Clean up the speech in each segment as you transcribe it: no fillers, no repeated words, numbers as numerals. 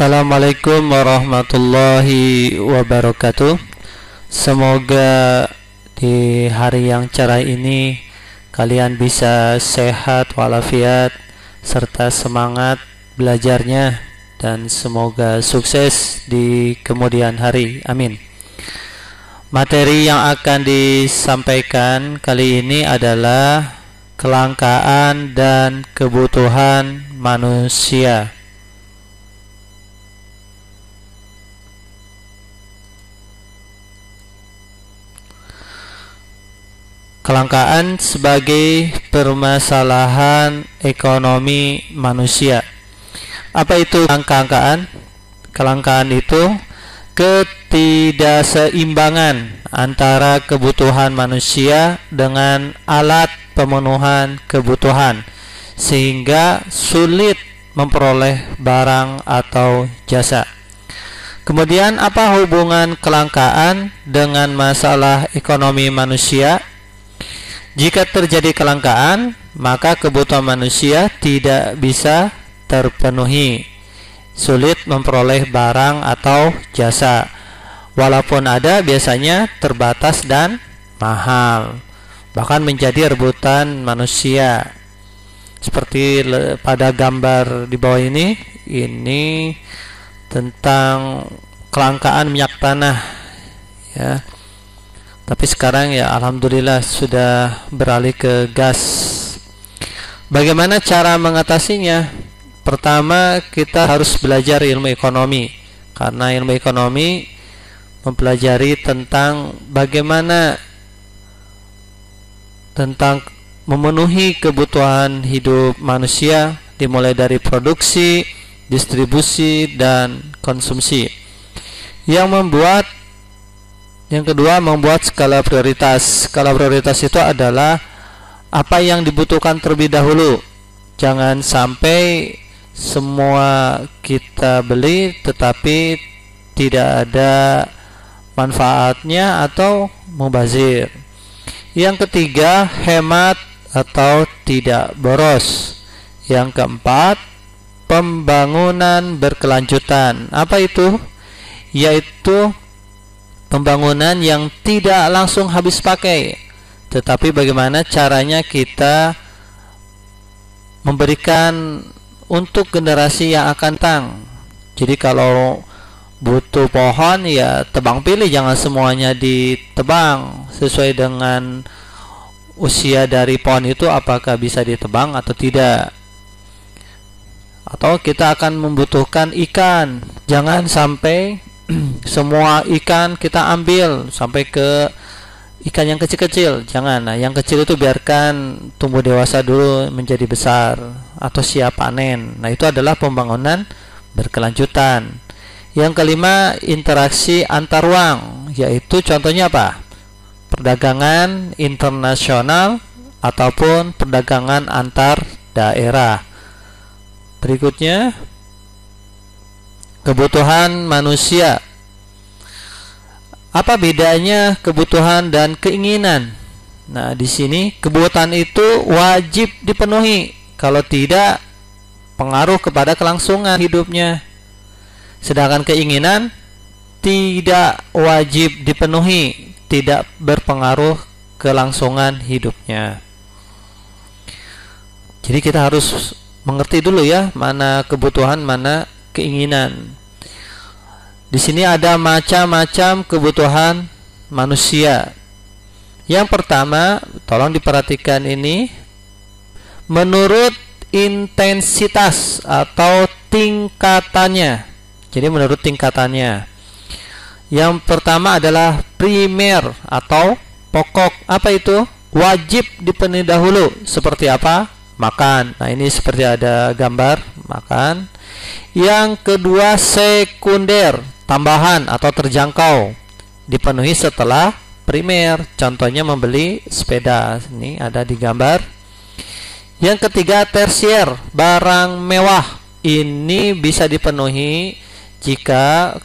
Assalamualaikum warahmatullahi wabarakatuh. Semoga di hari yang cerah ini kalian bisa sehat walafiat serta semangat belajarnya, dan semoga sukses di kemudian hari. Amin. Materi yang akan disampaikan kali ini adalah kelangkaan dan kebutuhan manusia. Kelangkaan sebagai permasalahan ekonomi manusia. Apa itu kelangkaan? Kelangkaan itu ketidakseimbangan antara kebutuhan manusia dengan alat pemenuhan kebutuhan, sehingga sulit memperoleh barang atau jasa. Kemudian, apa hubungan kelangkaan dengan masalah ekonomi manusia? Jika terjadi kelangkaan, maka kebutuhan manusia tidak bisa terpenuhi, sulit memperoleh barang atau jasa. Walaupun ada, biasanya terbatas dan mahal, bahkan menjadi rebutan manusia. Seperti pada gambar di bawah ini tentang kelangkaan minyak tanah, ya. Tapi sekarang ya alhamdulillah sudah beralih ke gas. Bagaimana cara mengatasinya? Pertama, kita harus belajar ilmu ekonomi, karena ilmu ekonomi mempelajari tentang bagaimana tentang memenuhi kebutuhan hidup manusia, dimulai dari produksi, distribusi, dan konsumsi. Yang kedua, membuat skala prioritas. Skala prioritas itu adalah apa yang dibutuhkan terlebih dahulu. Jangan sampai semua kita beli tetapi tidak ada manfaatnya atau mubazir. Yang ketiga, hemat atau tidak boros. Yang keempat, pembangunan berkelanjutan. Apa itu? Yaitu pembangunan yang tidak langsung habis pakai, tetapi bagaimana caranya kita memberikan untuk generasi yang akan datang. Jadi kalau butuh pohon, ya tebang pilih, jangan semuanya ditebang. Sesuai dengan usia dari pohon itu, apakah bisa ditebang atau tidak. Atau kita akan membutuhkan ikan, jangan sampai semua ikan kita ambil sampai ke ikan yang kecil-kecil, jangan. Nah, yang kecil itu biarkan tumbuh dewasa dulu menjadi besar atau siap panen. Nah, itu adalah pembangunan berkelanjutan. Yang kelima, interaksi antar ruang, yaitu contohnya apa? Perdagangan internasional ataupun perdagangan antar daerah. Berikutnya, kebutuhan manusia. Apa bedanya kebutuhan dan keinginan? Nah, di sini kebutuhan itu wajib dipenuhi. Kalau tidak, pengaruh kepada kelangsungan hidupnya. Sedangkan keinginan tidak wajib dipenuhi, tidak berpengaruh kelangsungan hidupnya. Jadi kita harus mengerti dulu ya, mana kebutuhan, mana keinginan. Di sini ada macam-macam kebutuhan manusia. Yang pertama, tolong diperhatikan ini, menurut intensitas atau tingkatannya. Jadi menurut tingkatannya. Yang pertama adalah primer atau pokok. Apa itu? Wajib dipenuhi dahulu. Seperti apa? Makan. Nah, ini seperti ada gambar makan. Yang kedua, sekunder, tambahan atau terjangkau, dipenuhi setelah primer. Contohnya membeli sepeda. Ini ada di gambar. Yang ketiga, tersier, barang mewah. Ini bisa dipenuhi jika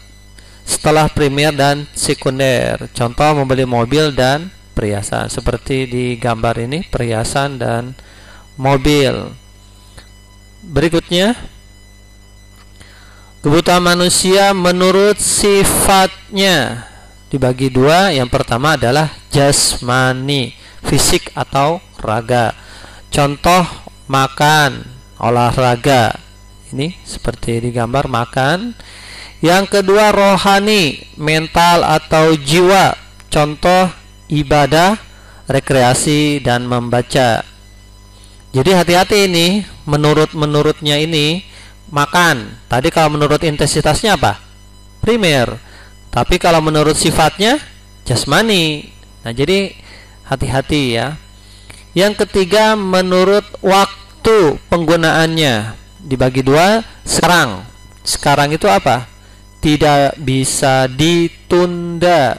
setelah primer dan sekunder. Contoh membeli mobil dan perhiasan. Seperti di gambar ini, perhiasan dan mobil. Berikutnya, Kebutuhan manusia menurut sifatnya dibagi dua. Yang pertama adalah jasmani, fisik atau raga. Contoh makan, olahraga. Ini seperti digambar makan. Yang kedua rohani, mental atau jiwa. Contoh ibadah, rekreasi dan membaca. Jadi hati-hati ini, menurutnya ini makan. Tadi kalau menurut intensitasnya apa? Primer. Tapi kalau menurut sifatnya jasmani. Nah, jadi hati-hati ya. Yang ketiga menurut waktu penggunaannya dibagi dua. Sekarang itu apa? Tidak bisa ditunda.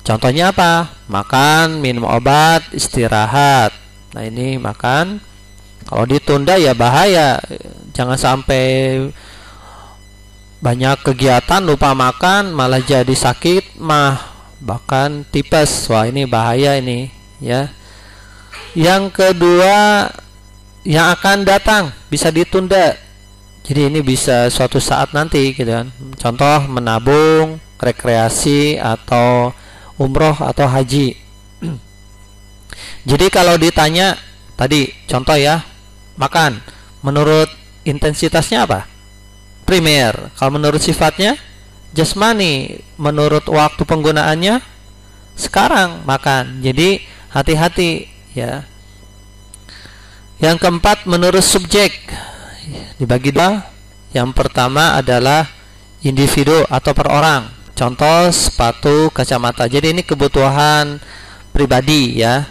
Contohnya apa? Makan, minum obat, istirahat. Nah, ini makan. Kalau ditunda ya bahaya. Jangan sampai banyak kegiatan lupa makan malah jadi sakit bahkan tipes. Wah, ini bahaya ini ya. Yang kedua, yang akan datang bisa ditunda. Jadi ini bisa suatu saat nanti gitu kan. Contoh menabung, rekreasi atau umroh atau haji. Jadi kalau ditanya tadi contoh ya, makan menurut intensitasnya apa? Primer. Kalau menurut sifatnya jasmani. Menurut waktu penggunaannya sekarang makan. Jadi hati-hati ya. Yang keempat menurut subjek dibagi dua. Yang pertama adalah individu atau per orang. Contoh sepatu, kacamata. Jadi ini kebutuhan pribadi ya.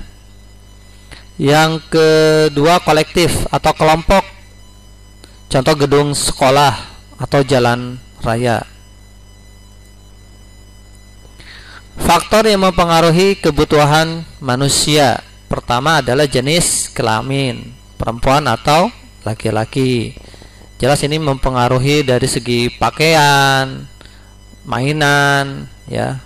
Yang kedua kolektif atau kelompok. Contoh gedung sekolah atau jalan raya. Faktor yang mempengaruhi kebutuhan manusia. Pertama adalah jenis kelamin, perempuan atau laki-laki. Jelas ini mempengaruhi dari segi pakaian, mainan ya.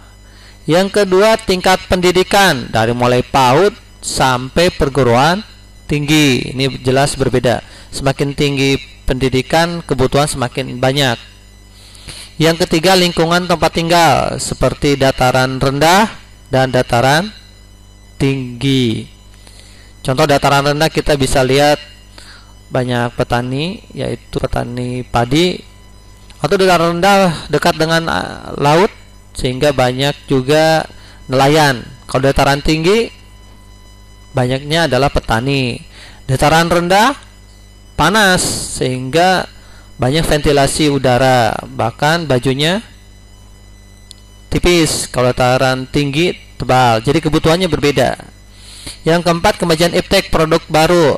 Yang kedua tingkat pendidikan dari mulai PAUD sampai perguruan tinggi. Ini jelas berbeda. Semakin tinggi pendidikan, kebutuhan semakin banyak. Yang ketiga lingkungan tempat tinggal seperti dataran rendah dan dataran tinggi. Contoh dataran rendah kita bisa lihat banyak petani, yaitu petani padi, atau dataran rendah dekat dengan laut sehingga banyak juga nelayan. Kalau dataran tinggi banyaknya adalah petani. Dataran rendah panas sehingga banyak ventilasi udara, bahkan bajunya tipis. Kalau dataran tinggi tebal. Jadi kebutuhannya berbeda. Yang keempat kemajuan iptek, produk baru,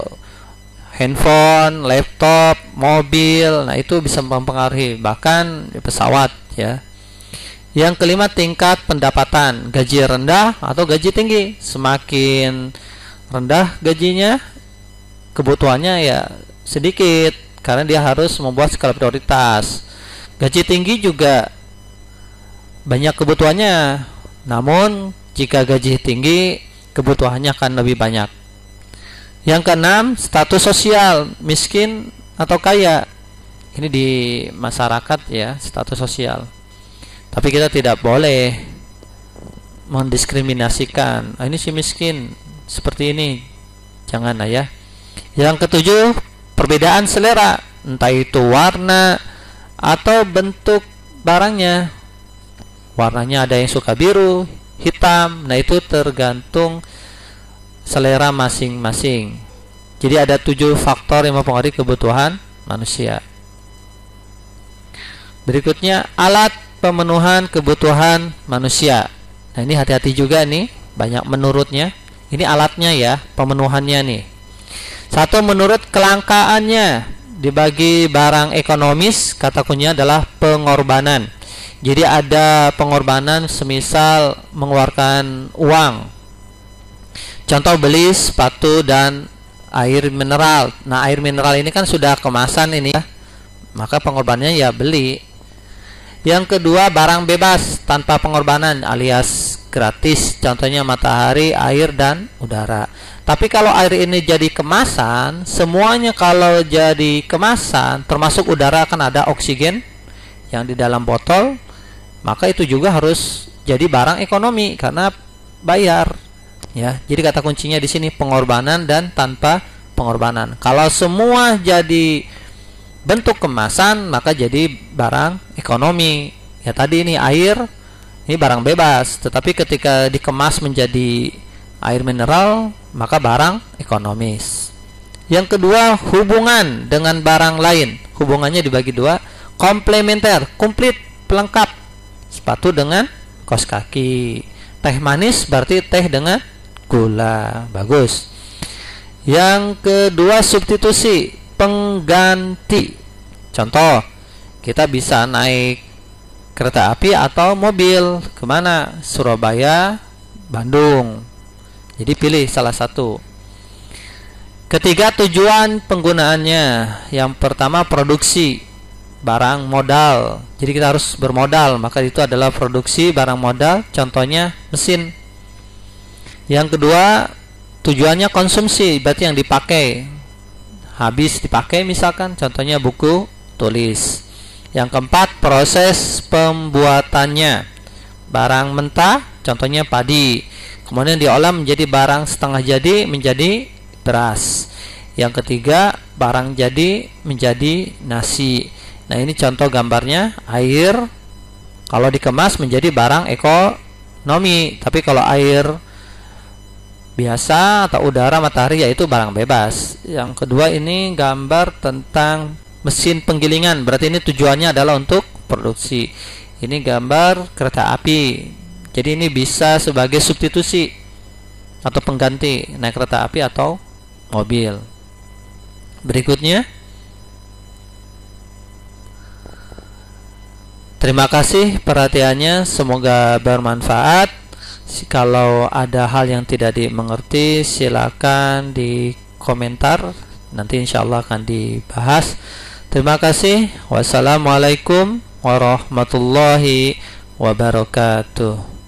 handphone, laptop, mobil. Nah, itu bisa mempengaruhi, bahkan pesawat ya. Yang kelima tingkat pendapatan, gaji rendah atau gaji tinggi. Semakin rendah gajinya, kebutuhannya ya sedikit karena dia harus membuat skala prioritas. Gaji tinggi juga banyak kebutuhannya, namun jika gaji tinggi kebutuhannya akan lebih banyak. Yang keenam status sosial, miskin atau kaya. Ini di masyarakat ya, status sosial. Tapi kita tidak boleh mendiskriminasikan. Ini si miskin seperti ini, jangan ya. Yang ketujuh perbedaan selera, entah itu warna atau bentuk barangnya. Warnanya ada yang suka biru, hitam. Nah, itu tergantung selera masing-masing. Jadi ada 7 faktor yang mempengaruhi kebutuhan manusia. Berikutnya alat pemenuhan kebutuhan manusia. Nah, ini hati-hati juga nih, banyak menurutnya. Ini alatnya ya, pemenuhannya nih. Satu, menurut kelangkaannya. Dibagi barang ekonomis, kata kuncinya adalah pengorbanan. Jadi ada pengorbanan semisal mengeluarkan uang. Contoh beli sepatu dan air mineral. Nah, air mineral ini kan sudah kemasan ini ya. Maka pengorbanannya ya beli. Yang kedua, barang bebas tanpa pengorbanan alias gratis, contohnya matahari, air, dan udara. Tapi kalau air ini jadi kemasan, semuanya kalau jadi kemasan, termasuk udara, akan ada oksigen yang di dalam botol, maka itu juga harus jadi barang ekonomi karena bayar. Ya, jadi kata kuncinya di sini pengorbanan dan tanpa pengorbanan. Kalau semua jadi bentuk kemasan, maka jadi barang ekonomi. Ya tadi ini air, ini barang bebas, tetapi ketika dikemas menjadi air mineral, maka barang ekonomis. Yang kedua, hubungan dengan barang lain. Hubungannya dibagi dua, komplementer, komplit, pelengkap. Sepatu dengan kaos kaki. Teh manis berarti teh dengan gula. Bagus. Yang kedua, substitusi, pengganti. Contoh, kita bisa naik kereta api atau mobil kemana? Surabaya, Bandung. Jadi pilih salah satu. Ketiga, tujuan penggunaannya. Yang pertama, produksi barang modal. Jadi kita harus bermodal, maka itu adalah produksi barang modal, contohnya mesin. Yang kedua, tujuannya konsumsi, berarti yang dipakai, habis dipakai misalkan, contohnya buku tulis. Yang keempat, proses pembuatannya, barang mentah, contohnya padi, kemudian diolah menjadi barang setengah jadi menjadi beras. Yang ketiga, barang jadi menjadi nasi. Nah, ini contoh gambarnya, air kalau dikemas menjadi barang ekonomi, tapi kalau air biasa atau udara, matahari, yaitu barang bebas. Yang kedua, ini gambar tentang mesin penggilingan, berarti ini tujuannya adalah untuk produksi. Ini gambar kereta api, jadi ini bisa sebagai substitusi atau pengganti naik kereta api atau mobil. Berikutnya, terima kasih perhatiannya, semoga bermanfaat. Kalau ada hal yang tidak dimengerti, silakan di komentar, nanti insya Allah akan dibahas. Terima kasih. Wassalamualaikum warahmatullahi wabarakatuh.